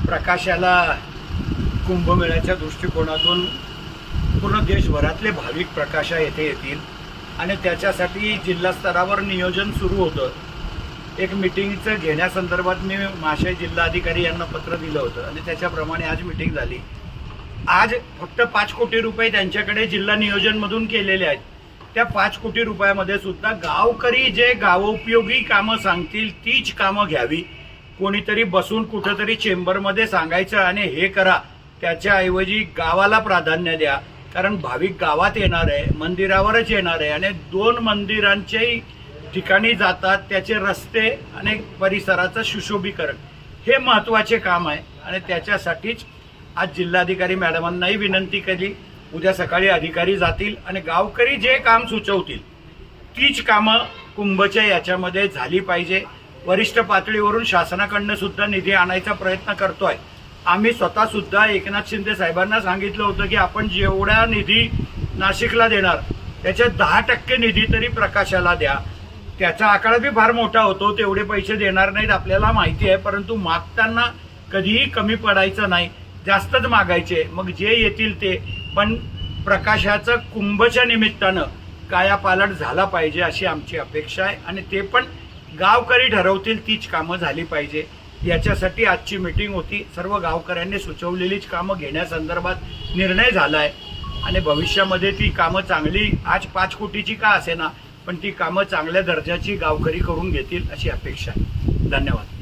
प्रकाशाला कुंभमेळ्याच्या दृष्टिकोनातून पूर्ण देशभरातले भाविक प्रकाशा येथे येतील आणि त्याच्यासाठी जिल्हा स्तरावर नियोजन सुरू होतं। एक मीटिंगचं घेण्यासंदर्भात मी महाशय जिल्हाधिकारी यांना पत्र दिलं होतं आणि त्याच्याप्रमाणे आज मीटिंग झाली। आज फक्त 5 कोटी रुपये त्यांच्याकडे जिल्हा नियोजनमधून केलेले आहेत। त्या 5 कोटी रुपयामध्ये सुद्धा गावकरी जे गावोपयोगी कामं सांगतील तीच कामं घ्यावी। कोणीतरी बसून कुठेतरी चेंबरमध्ये सांगायचं आणि हे करा, त्याच्याऐवजी गावाला प्राधान्य द्या। कारण भाविक गावात येणार आहे, मंदिरावरच येणार आहे आणि 2 मंदिरांच्याही ठिकाणी जातात, त्याचे रस्ते आणि परिसराचं सुशोभीकरण हे महत्त्वाचे काम आहे आणि त्याच्यासाठीच आज जिल्हाधिकारी मॅडमांनाही विनंती केली। उद्या सकाळी अधिकारी जातील आणि गावकरी जे काम सुचवतील तीच कामं कुंभच्या याच्यामध्ये झाली पाहिजे। वरिष्ठ पातळीवरून शासनाकडनं सुद्धा निधी आणायचा प्रयत्न करतोय। आम्ही स्वतः सुद्धा एकनाथ शिंदे साहेबांना सांगितलं होतं की आपण जेवढा निधी नाशिकला देणार त्याच्या 10% निधी तरी प्रकाशाला द्या। त्याचा आकडा बी फार मोठा होतो, तेवढे पैसे देणार नाहीत आपल्याला माहिती आहे, परंतु मागताना कधीही कमी पडायचं नाही, जास्तच मागायचे। मग जे येतील ते, पण प्रकाशाचं कुंभच्या निमित्तानं कायापालट झाला पाहिजे अशी आमची अपेक्षा आहे आणि ते पण गावकरी ठरवतील तीच कामं झाली पाहिजे। याच्यासाठी आजची मीटिंग होती। सर्व गावकऱ्यांनी सुचवलेलीच कामं घेण्यासंदर्भात निर्णय झाला आहे आणि भविष्यामध्ये ती कामं चांगली, आज 5 कोटीची का असेना, पण ती कामं चांगल्या दर्जाची गावकरी करून घेतील अशी अपेक्षा आहे। धन्यवाद।